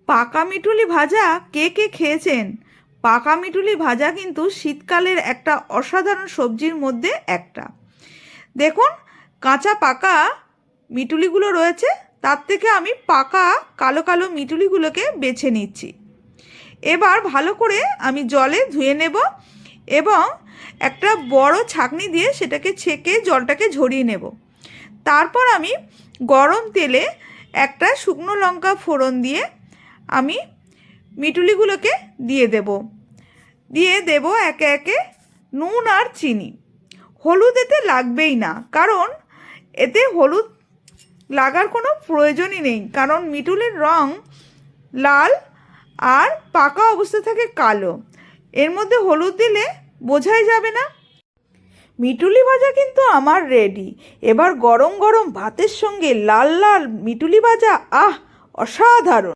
পাকা মিটুলি ভাজা কে কে খেয়েছেন? পাকা মিটুলি ভাজা কিন্তু শীতকালের একটা অসাধারণ সবজির মধ্যে একটা। দেখুন, কাঁচা পাকা মিটুলিগুলো রয়েছে, তার থেকে আমি পাকা কালো কালো মিটুলিগুলোকে বেছে নিচ্ছি। এবার ভালো করে আমি জলে ধুয়ে নেব এবং একটা বড় ছাঁকনি দিয়ে সেটাকে ছেঁকে জলটাকে ঝরিয়ে নেব। তারপর আমি গরম তেলে একটা শুকনো লঙ্কা ফোড়ন দিয়ে আমি মিটুলিগুলোকে দিয়ে দেব একে একে নুন আর চিনি। হলুদ এতে লাগবেই না, কারণ এতে হলুদ লাগার কোনো প্রয়োজনই নেই, কারণ মিটুলির রং লাল আর পাকা অবস্থা থাকে কালো। এর মধ্যে হলুদ দিলে বোঝাই যাবে না। মিটুলি ভাজা কিন্তু আমার রেডি। এবার গরম গরম ভাতের সঙ্গে লাল লাল মিটুলি ভাজা, আহ, অসাধারণ।